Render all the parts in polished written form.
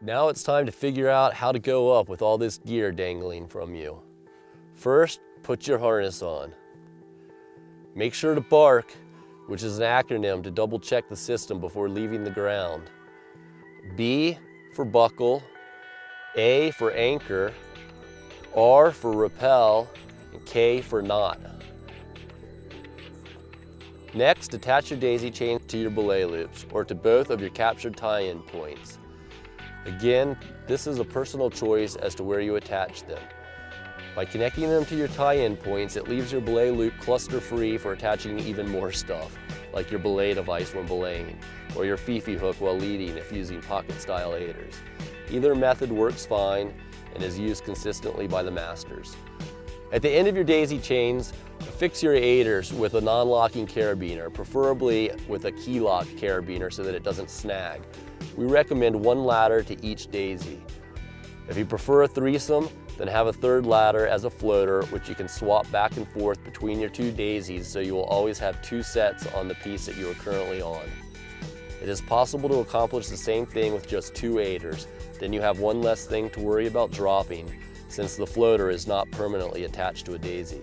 Now it's time to figure out how to go up with all this gear dangling from you. First, put your harness on. Make sure to bark, which is an acronym to double check the system before leaving the ground. B for buckle, A for anchor, R for rappel, and K for knot. Next, attach your daisy chain to your belay loops or to both of your captured tie-in points. Again, this is a personal choice as to where you attach them. By connecting them to your tie-in points, it leaves your belay loop cluster-free for attaching even more stuff, like your belay device when belaying, or your fifi hook while leading if using pocket-style aiders. Either method works fine and is used consistently by the masters. At the end of your daisy chains, affix your aiders with a non-locking carabiner, preferably with a key lock carabiner so that it doesn't snag. We recommend one ladder to each daisy. If you prefer a threesome, then have a third ladder as a floater, which you can swap back and forth between your two daisies, so you will always have two sets on the piece that you are currently on. It is possible to accomplish the same thing with just two aiders. Then you have one less thing to worry about dropping, since the floater is not permanently attached to a daisy.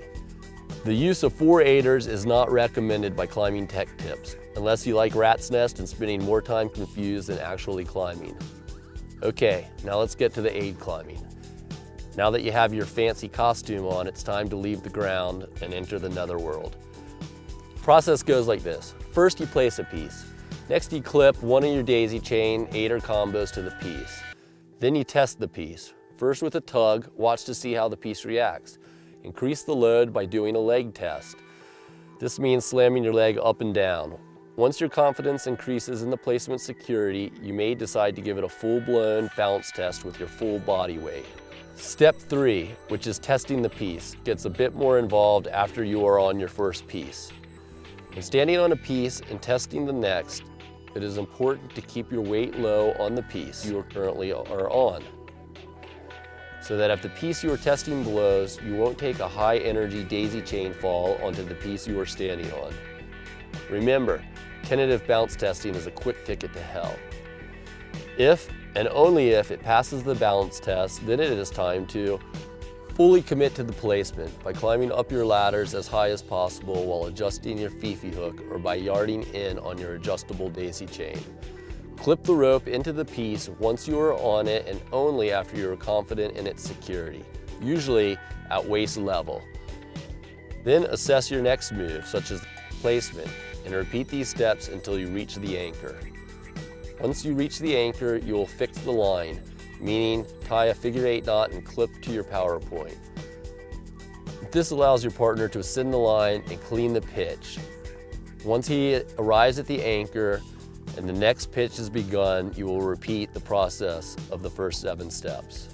The use of 4 aiders is not recommended by climbing tech tips, unless you like rat's nest and spending more time confused than actually climbing. Okay, now let's get to the aid climbing. Now that you have your fancy costume on, it's time to leave the ground and enter the netherworld. The process goes like this. First, you place a piece. Next, you clip one of your daisy chain aider combos to the piece. Then you test the piece. First with a tug, watch to see how the piece reacts. Increase the load by doing a leg test. This means slamming your leg up and down. Once your confidence increases in the placement security, you may decide to give it a full-blown bounce test with your full body weight. Step 3, which is testing the piece, gets a bit more involved after you are on your first piece. When standing on a piece and testing the next, it is important to keep your weight low on the piece you currently are on, so that if the piece you are testing blows, you won't take a high-energy daisy chain fall onto the piece you are standing on. Remember, tentative bounce testing is a quick ticket to hell. If, and only if, it passes the bounce test, then it is time to fully commit to the placement by climbing up your ladders as high as possible while adjusting your fifi hook or by yarding in on your adjustable daisy chain. Clip the rope into the piece once you are on it and only after you are confident in its security, usually at waist level. Then assess your next move, such as placement, and repeat these steps until you reach the anchor. Once you reach the anchor, you will fix the line, meaning tie a figure-8 knot and clip to your power point. This allows your partner to ascend the line and clean the pitch. Once he arrives at the anchor and the next pitch has begun, you will repeat the process of the first 7 steps.